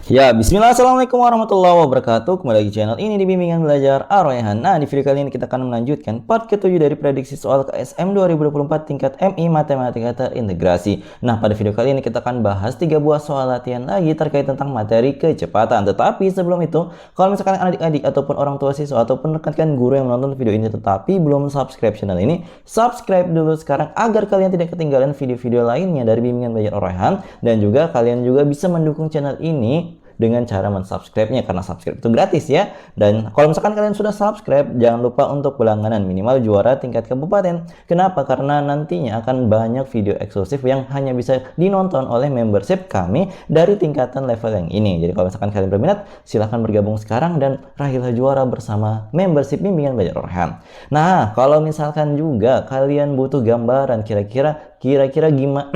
Ya, bismillah, assalamualaikum warahmatullahi wabarakatuh. Kembali lagi channel ini di Bimbingan Belajar Ar-Rayhan. Nah, di video kali ini kita akan melanjutkan part ke-7 dari prediksi soal KSM 2024 tingkat MI Matematika Terintegrasi. Nah, pada video kali ini kita akan bahas 3 buah soal latihan lagi terkait tentang materi kecepatan. Tetapi sebelum itu, kalau misalkan adik-adik ataupun orang tua siswa ataupun rekan-rekan guru yang menonton video ini tetapi belum subscribe channel ini, subscribe dulu sekarang agar kalian tidak ketinggalan video-video lainnya dari Bimbingan Belajar Ar-Rayhan, dan juga kalian juga bisa mendukung channel ini dengan cara mensubscribe-nya, karena subscribe itu gratis ya. Dan kalau misalkan kalian sudah subscribe, jangan lupa untuk berlangganan minimal juara tingkat kabupaten. Kenapa? Karena nantinya akan banyak video eksklusif yang hanya bisa dinonton oleh membership kami dari tingkatan level yang ini. Jadi kalau misalkan kalian berminat, silahkan bergabung sekarang dan raihlah juara bersama membership Bimbingan Belajar Ar-Rayhan. Nah, kalau misalkan juga kalian butuh gambaran kira-kira gimana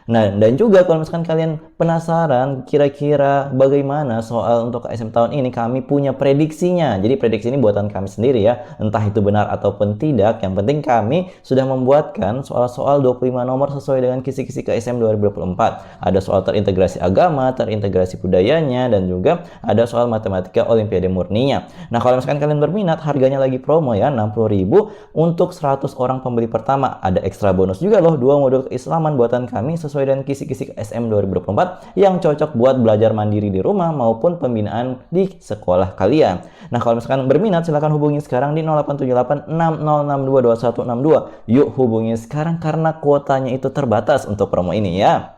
Nah, dan juga kalau misalkan kalian penasaran kira-kira bagaimana soal untuk KSM tahun ini, kami punya prediksinya. Jadi prediksi ini buatan kami sendiri ya, entah itu benar ataupun tidak. Yang penting kami sudah membuatkan soal-soal 25 nomor sesuai dengan kisi-kisi KSM 2024. Ada soal terintegrasi agama, terintegrasi budayanya, dan juga ada soal matematika olimpiade murninya. Nah, kalau misalkan kalian berminat, harganya lagi promo ya, 60.000 untuk 100 orang pembeli pertama. Ada ekstra bonus juga loh, 2 modul keislaman buatan kami sesuai dengan kisi-kisi KSM 2024 yang cocok buat belajar mandiri di rumah maupun pembinaan di sekolah kalian. Nah, kalau misalkan berminat, silahkan hubungi sekarang di 087860622162. Yuk hubungi sekarang karena kuotanya itu terbatas untuk promo ini ya.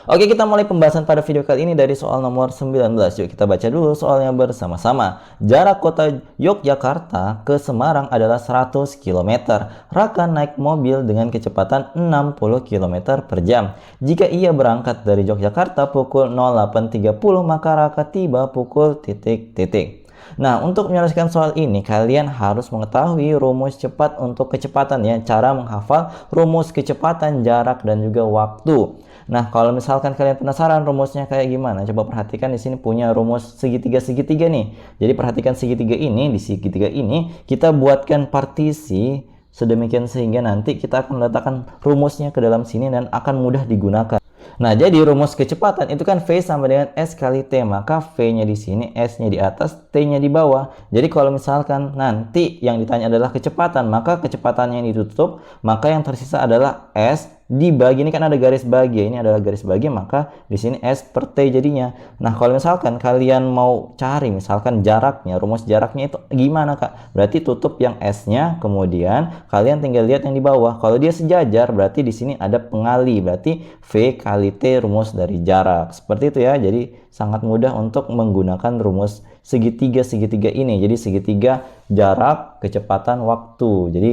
Oke, kita mulai pembahasan pada video kali ini dari soal nomor 19. Yuk kita baca dulu soalnya bersama-sama. Jarak kota Yogyakarta ke Semarang adalah 100 km. Raka naik mobil dengan kecepatan 60 km per jam. Jika ia berangkat dari Yogyakarta pukul 08.30, maka Raka tiba pukul titik-titik. Nah, untuk menyelesaikan soal ini, kalian harus mengetahui rumus cepat untuk kecepatan ya. Cara menghafal rumus kecepatan, jarak, dan juga waktu. Nah, kalau misalkan kalian penasaran rumusnya kayak gimana, coba perhatikan di sini punya rumus segitiga-segitiga nih. Jadi perhatikan segitiga ini, di segitiga ini kita buatkan partisi sedemikian sehingga nanti kita akan meletakkan rumusnya ke dalam sini dan akan mudah digunakan. Nah, jadi rumus kecepatan itu kan V sama dengan S kali T, maka V-nya di sini, S-nya di atas, T-nya di bawah. Jadi kalau misalkan nanti yang ditanya adalah kecepatan, maka kecepatannya yang ditutup, maka yang tersisa adalah S dibagi, ini kan ada garis bagi, ini adalah garis bagi, maka di sini S per T jadinya. Nah, kalau misalkan kalian mau cari misalkan jaraknya, rumus jaraknya itu gimana Kak? Berarti tutup yang S-nya, kemudian kalian tinggal lihat yang di bawah. Kalau dia sejajar, berarti di sini ada pengali, berarti V kali T rumus dari jarak. Seperti itu ya. Jadi sangat mudah untuk menggunakan rumus segitiga ini. Jadi segitiga jarak, kecepatan, waktu. Jadi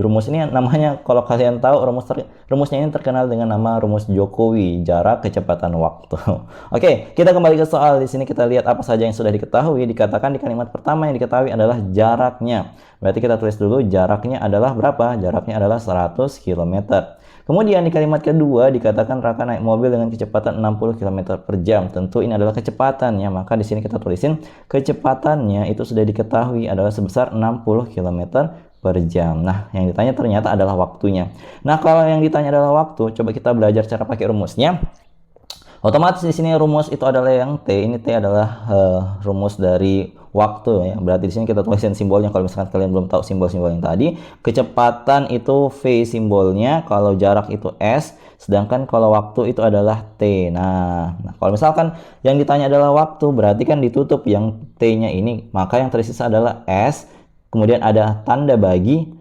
rumus ini namanya, kalau kalian tahu, rumusnya ini terkenal dengan nama rumus Jokowi, jarak, kecepatan, waktu. Oke, kita kembali ke soal. Di sini kita lihat apa saja yang sudah diketahui. Dikatakan di kalimat pertama yang diketahui adalah jaraknya. Berarti kita tulis dulu jaraknya adalah berapa? Jaraknya adalah 100 km. Kemudian di kalimat kedua dikatakan Raka naik mobil dengan kecepatan 60 km per jam. Tentu ini adalah kecepatannya, maka di sini kita tulisin kecepatannya itu sudah diketahui adalah sebesar 60 km per jam. Nah, yang ditanya ternyata adalah waktunya. Nah, kalau yang ditanya adalah waktu, coba kita belajar cara pakai rumusnya. Otomatis di sini rumus itu adalah yang T. Ini T adalah rumus dari waktu ya. Berarti di sini kita tulisin simbolnya kalau misalkan kalian belum tahu simbol-simbol yang tadi. Kecepatan itu V simbolnya, kalau jarak itu S, sedangkan kalau waktu itu adalah T. Nah, kalau misalkan yang ditanya adalah waktu, berarti kan ditutup yang T-nya ini, maka yang tersisa adalah S, kemudian ada tanda bagi,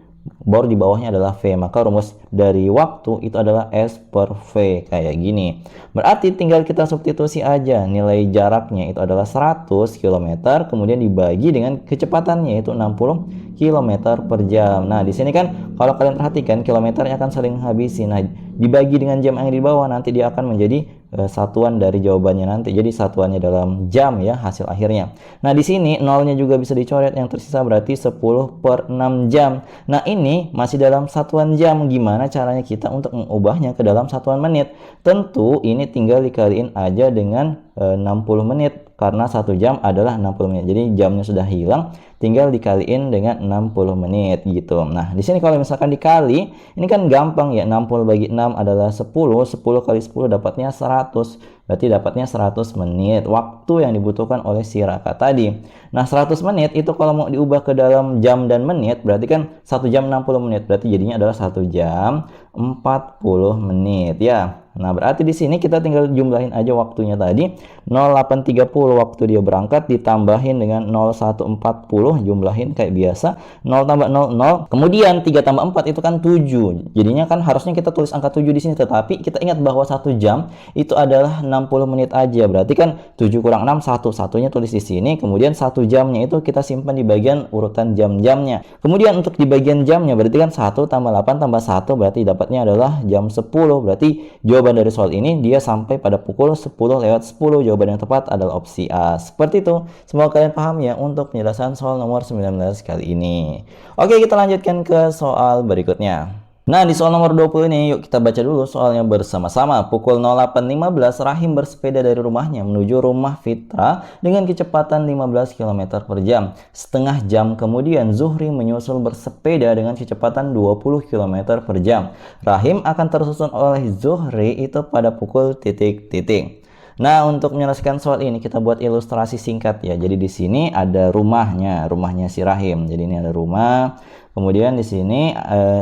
baru di bawahnya adalah V, maka rumus dari waktu itu adalah S per V kayak gini. Berarti tinggal kita substitusi aja, nilai jaraknya itu adalah 100 km, kemudian dibagi dengan kecepatannya itu 60 km per jam. Nah, di sini kan kalau kalian perhatikan kilometernya akan saling habisi. Nah, dibagi dengan jam yang di bawah, nanti dia akan menjadi satuan dari jawabannya nanti. Jadi satuannya dalam jam ya hasil akhirnya. Nah, di sini nolnya juga bisa dicoret, yang tersisa berarti 10 per 6 jam. Nah, ini masih dalam satuan jam. Gimana caranya kita untuk mengubahnya ke dalam satuan menit? Tentu ini tinggal dikaliin aja dengan 60 menit karena 1 jam adalah 60 menit. Jadi jamnya sudah hilang, tinggal dikaliin dengan 60 menit gitu. Nah, di sini kalau misalkan dikali, ini kan gampang ya. 60 bagi 6 adalah 10, 10 kali 10 dapatnya 100. Berarti dapatnya 100 menit waktu yang dibutuhkan oleh si Raka tadi. Nah, 100 menit itu kalau mau diubah ke dalam jam dan menit, berarti kan 1 jam 60 menit. Berarti jadinya adalah 1 jam 40 menit ya. Nah, berarti di sini kita tinggal jumlahin aja waktunya tadi. 08.30 waktu dia berangkat ditambahin dengan 01.40, jumlahin kayak biasa. 0 tambah 00. Kemudian 3 tambah 4 itu kan 7. Jadinya kan harusnya kita tulis angka 7 di sini, tetapi kita ingat bahwa 1 jam itu adalah 60 menit aja. Berarti kan 7 kurang 6 1. Satunya tulis di sini. Kemudian 1 jamnya itu kita simpan di bagian urutan jam-jamnya. Kemudian untuk di bagian jamnya berarti kan 1 tambah 8 tambah 1 berarti dapatnya adalah jam 10. Berarti jawaban dari soal ini dia sampai pada pukul 10:10. Jawaban yang tepat adalah opsi A. Seperti itu. Semoga kalian paham ya untuk penjelasan soal nomor 19 kali ini. Oke, kita lanjutkan ke soal berikutnya. Nah, di soal nomor 20 ini yuk kita baca dulu soalnya bersama-sama. Pukul 08.15 Rahim bersepeda dari rumahnya menuju rumah Fitra dengan kecepatan 15 km per jam. Setengah jam kemudian Zuhri menyusul bersepeda dengan kecepatan 20 km per jam. Rahim akan tersusun oleh Zuhri itu pada pukul titik-titik. Nah, untuk menyelesaikan soal ini kita buat ilustrasi singkat ya. Jadi di sini ada rumahnya si Rahim. Jadi ini ada rumah. Kemudian di sini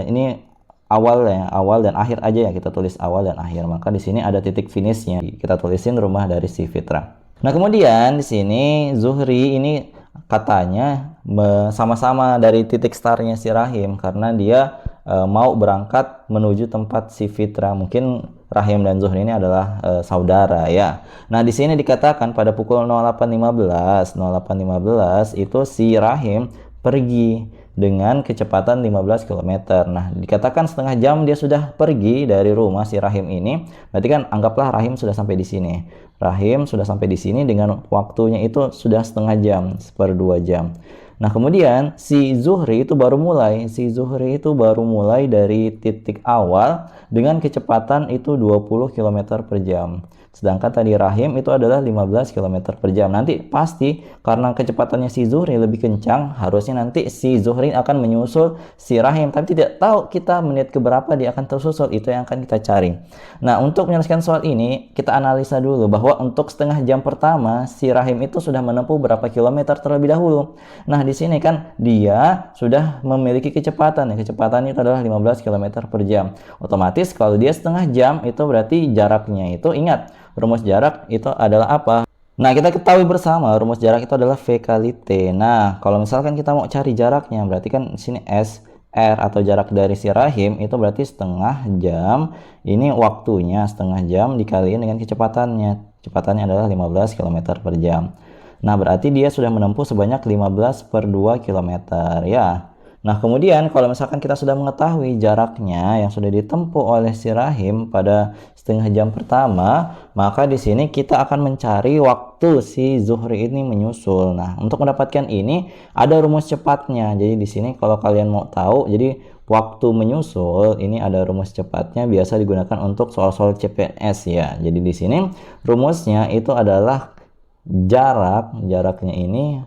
ini awal dan akhir aja ya, kita tulis awal dan akhir. Maka di sini ada titik finishnya. Kita tulisin rumah dari si Fitra. Nah, kemudian di sini Zuhri ini katanya sama-sama dari titik startnya si Rahim karena dia mau berangkat menuju tempat si Fitra. Mungkin Rahim dan Zuhri ini adalah saudara ya. Nah, di sini dikatakan pada pukul 08.15 itu si Rahim pergi dengan kecepatan 15 km. Nah, dikatakan setengah jam dia sudah pergi dari rumah si Rahim ini. Berarti kan anggaplah Rahim sudah sampai di sini. Rahim sudah sampai di sini dengan waktunya itu sudah setengah jam, 1/2 jam. Nah, kemudian si Zuhri itu baru mulai. Dari titik awal dengan kecepatan itu 20 km per jam. Sedangkan tadi Rahim itu adalah 15 km per jam. Nanti pasti karena kecepatannya si Zuhri lebih kencang, harusnya nanti si Zuhri akan menyusul si Rahim. Tapi tidak tahu kita menit keberapa dia akan tersusul. Itu yang akan kita cari. Nah, untuk menyelesaikan soal ini, kita analisa dulu bahwa untuk setengah jam pertama, si Rahim itu sudah menempuh berapa kilometer terlebih dahulu. Nah, di sini kan dia sudah memiliki kecepatan. Kecepatannya itu adalah 15 km per jam. Otomatis kalau dia setengah jam, itu berarti jaraknya itu, ingat, rumus jarak itu adalah apa? Nah, kita ketahui bersama rumus jarak itu adalah V kali T. Nah, kalau misalkan kita mau cari jaraknya, berarti kan di sini S, R atau jarak dari si Rahim itu berarti setengah jam. Ini waktunya setengah jam dikaliin dengan kecepatannya. Kecepatannya adalah 15 km per jam. Nah, berarti dia sudah menempuh sebanyak 15/2 km ya. Nah, kemudian kalau misalkan kita sudah mengetahui jaraknya yang sudah ditempuh oleh si Rahim pada setengah jam pertama, maka di sini kita akan mencari waktu si Zuhri ini menyusul. Nah, untuk mendapatkan ini ada rumus cepatnya. Jadi di sini kalau kalian mau tahu, jadi waktu menyusul ini ada rumus cepatnya, biasa digunakan untuk soal-soal CPNS ya. Jadi di sini rumusnya itu adalah jaraknya ini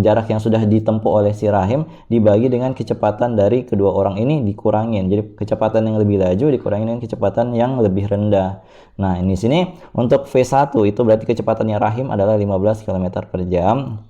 jarak yang sudah ditempuh oleh si Rahim dibagi dengan kecepatan dari kedua orang ini dikurangin. Jadi kecepatan yang lebih laju dikurangin dengan kecepatan yang lebih rendah. Nah, ini sini untuk V1 itu berarti kecepatannya Rahim adalah 15 km per jam.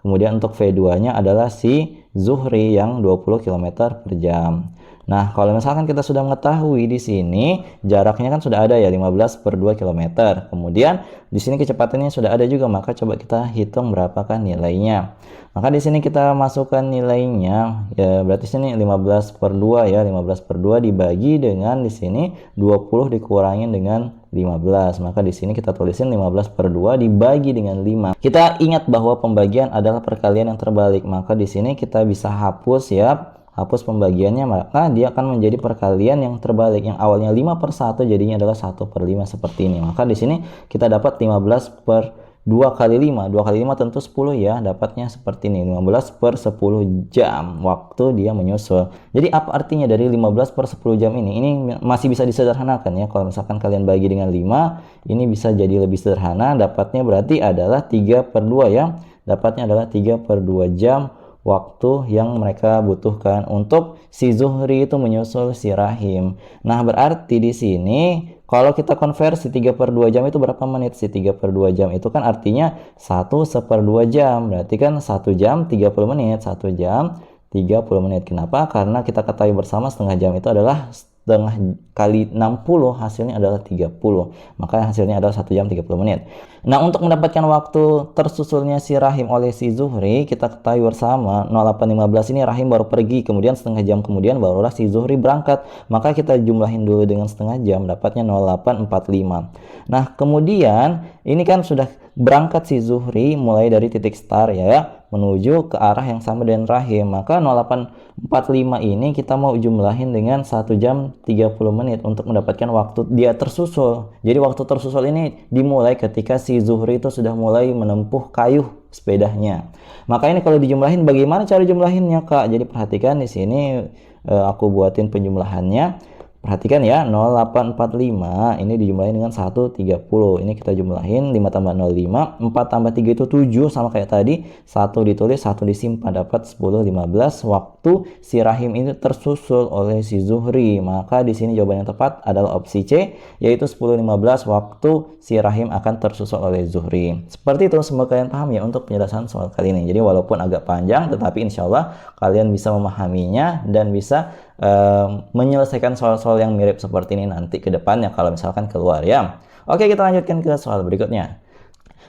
Kemudian untuk V2-nya adalah si Zuhri yang 20 km per jam. Nah, kalau misalkan kita sudah mengetahui di sini jaraknya kan sudah ada ya 15/2 km. Kemudian di sini kecepatannya sudah ada juga, maka coba kita hitung berapakah nilainya. Maka di sini kita masukkan nilainya ya, berarti sini 15/2 ya, 15/2 dibagi dengan di sini 20 dikurangin dengan 15. Maka di sini kita tulisin 15/2 dibagi dengan 5. Kita ingat bahwa pembagian adalah perkalian yang terbalik. Maka di sini kita bisa hapus ya. Hapus pembagiannya, maka dia akan menjadi perkalian yang terbalik. Yang awalnya 5/1 jadinya adalah 1/5 seperti ini. Maka di sini kita dapat 15/5 2 kali 5 tentu 10 ya, dapatnya seperti ini, 15/10 jam waktu dia menyusul. Jadi apa artinya dari 15/10 jam ini? Ini masih bisa disederhanakan ya, kalau misalkan kalian bagi dengan 5, ini bisa jadi lebih sederhana, dapatnya berarti adalah 3/2 ya, dapatnya adalah 3/2 jam waktu yang mereka butuhkan untuk si Zuhri itu menyusul si Rahim. Nah, berarti di sini kalau kita konversi 3/2 jam itu berapa menit sih? 3/2 jam itu kan artinya 1/2 jam. Berarti kan 1 jam 30 menit, 1 jam 30 menit. Kenapa? Karena kita ketahui bersama setengah jam itu adalah setengah kali 60, hasilnya adalah 30. Maka hasilnya adalah 1 jam 30 menit. Nah, untuk mendapatkan waktu tersusulnya si Rahim oleh si Zuhri, kita ketahui bersama 08.15 ini Rahim baru pergi, kemudian setengah jam kemudian barulah si Zuhri berangkat. Maka kita jumlahin dulu dengan setengah jam, dapatnya 08.45. Nah, kemudian ini kan sudah berangkat si Zuhri mulai dari titik start ya, menuju ke arah yang sama dengan Rahim. Maka 08.45 ini kita mau jumlahin dengan 1 jam 30 menit untuk mendapatkan waktu dia tersusul. Jadi waktu tersusul ini dimulai ketika si Zuhri itu sudah mulai menempuh kayuh sepedanya. Maka ini kalau dijumlahin, bagaimana cara jumlahinnya, Kak? Jadi perhatikan di sini aku buatin penjumlahannya. Perhatikan ya, 0845 ini dijumlahin dengan 130. Ini kita jumlahin, 5 tambah 0, 5. 4 tambah 3 itu 7, sama kayak tadi. 1 ditulis, 1 disimpan, dapat 10, 15. Waktu si Rahim ini tersusul oleh si Zuhri. Maka di sini jawaban yang tepat adalah opsi C, yaitu 10, 15 waktu si Rahim akan tersusul oleh Zuhri. Seperti itu, semoga kalian paham ya untuk penjelasan soal kali ini. Jadi walaupun agak panjang, tetapi insya Allah kalian bisa memahaminya dan bisa menyelesaikan soal-soal yang mirip seperti ini nanti ke depannya kalau misalkan keluar ya. Oke, kita lanjutkan ke soal berikutnya.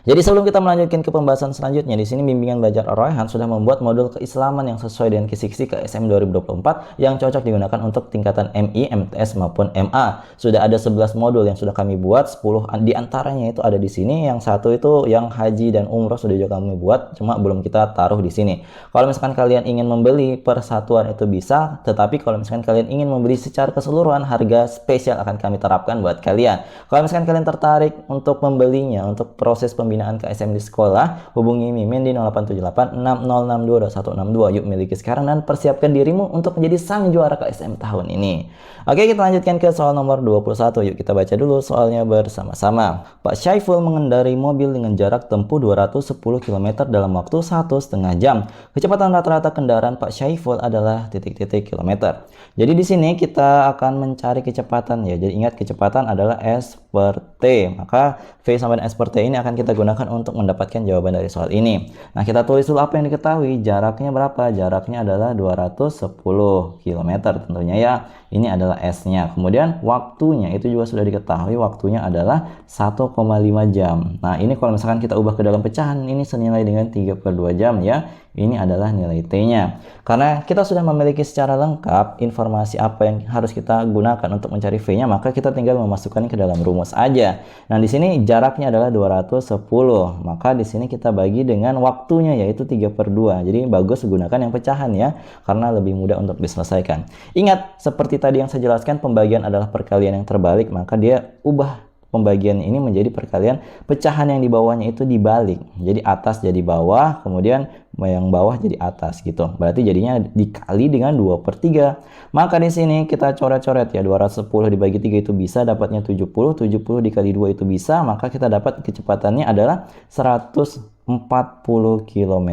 Jadi sebelum kita melanjutkan ke pembahasan selanjutnya, di sini bimbingan belajar Ar-Rayhan sudah membuat modul keislaman yang sesuai dengan kisi-kisi KSM 2024 yang cocok digunakan untuk tingkatan MI, MTS maupun MA. Sudah ada 11 modul yang sudah kami buat, 10 diantaranya itu ada di sini. Yang satu itu yang haji dan umroh sudah juga kami buat, cuma belum kita taruh di sini. Kalau misalkan kalian ingin membeli persatuan itu bisa, tetapi kalau misalkan kalian ingin membeli secara keseluruhan, harga spesial akan kami terapkan buat kalian. Kalau misalkan kalian tertarik untuk membelinya, untuk proses pembinaan KSM di sekolah, hubungi Mimin di 0878 6062 2162. Yuk miliki sekarang dan persiapkan dirimu untuk menjadi sang juara KSM tahun ini. Oke, kita lanjutkan ke soal nomor 21. Yuk kita baca dulu soalnya bersama-sama. Pak Syaiful mengendarai mobil dengan jarak tempuh 210 km dalam waktu 1,5 jam. Kecepatan rata-rata kendaraan Pak Syaiful adalah titik-titik kilometer. Jadi di sini kita akan mencari kecepatan ya. Jadi ingat, kecepatan adalah S per T. Maka V sampai S per T ini akan kita gunakan untuk mendapatkan jawaban dari soal ini. Nah, kita tulis dulu apa yang diketahui. Jaraknya berapa? Jaraknya adalah 210 km tentunya ya. Ini adalah S-nya. Kemudian waktunya itu juga sudah diketahui. Waktunya adalah 1,5 jam. Nah, ini kalau misalkan kita ubah ke dalam pecahan, ini senilai dengan 3/2 jam ya. Ini adalah nilai T-nya. Karena kita sudah memiliki secara lengkap informasi apa yang harus kita gunakan untuk mencari V-nya, maka kita tinggal memasukkannya ke dalam rumus aja. Nah, di sini jaraknya adalah 210. Maka di sini kita bagi dengan waktunya, yaitu 3/2. Jadi bagus gunakan yang pecahan ya, karena lebih mudah untuk diselesaikan. Ingat, seperti tadi yang saya jelaskan, pembagian adalah perkalian yang terbalik, maka dia ubah pembagian ini menjadi perkalian, pecahan yang di bawahnya itu dibalik. Jadi atas jadi bawah, kemudian yang bawah jadi atas gitu. Berarti jadinya dikali dengan 2/3. Maka di sini kita coret-coret ya, 210 dibagi 3 itu bisa, dapatnya 70, 70 dikali 2 itu bisa, maka kita dapat kecepatannya adalah 140 km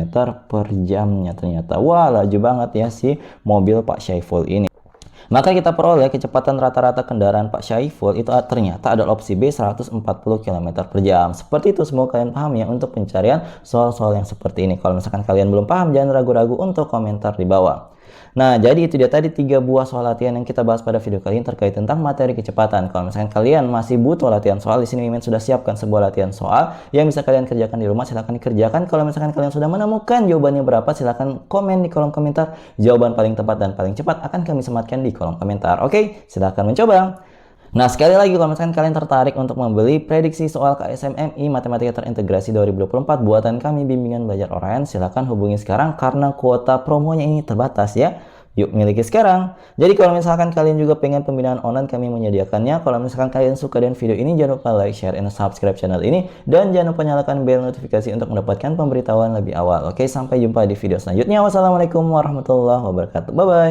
per jamnya ternyata. Wah, laju banget ya si mobil Pak Syaiful ini. Maka kita peroleh kecepatan rata-rata kendaraan Pak Syaiful itu ternyata adalah opsi B, 140 km per jam. Seperti itu, semoga kalian paham ya untuk pencarian soal-soal yang seperti ini. Kalau misalkan kalian belum paham, jangan ragu-ragu untuk komentar di bawah. Nah, jadi itu dia tadi 3 buah soal latihan yang kita bahas pada video kali ini terkait tentang materi kecepatan. Kalau misalkan kalian masih butuh latihan soal, di sini Mimin sudah siapkan sebuah latihan soal yang bisa kalian kerjakan di rumah. Silahkan dikerjakan. Kalau misalkan kalian sudah menemukan jawabannya berapa, silahkan komen di kolom komentar. Jawaban paling tepat dan paling cepat akan kami sematkan di kolom komentar. Oke, silahkan mencoba. Nah, sekali lagi kalau misalkan kalian tertarik untuk membeli prediksi soal KSM MI Matematika Terintegrasi 2024 buatan kami bimbingan belajar Ar-Rayhan, silahkan hubungi sekarang karena kuota promonya ini terbatas ya. Yuk miliki sekarang. Jadi kalau misalkan kalian juga pengen pembinaan online, kami menyediakannya. Kalau misalkan kalian suka dengan video ini, jangan lupa like, share, and subscribe channel ini. Dan jangan lupa nyalakan bel notifikasi untuk mendapatkan pemberitahuan lebih awal. Oke, sampai jumpa di video selanjutnya. Wassalamualaikum warahmatullahi wabarakatuh. Bye-bye.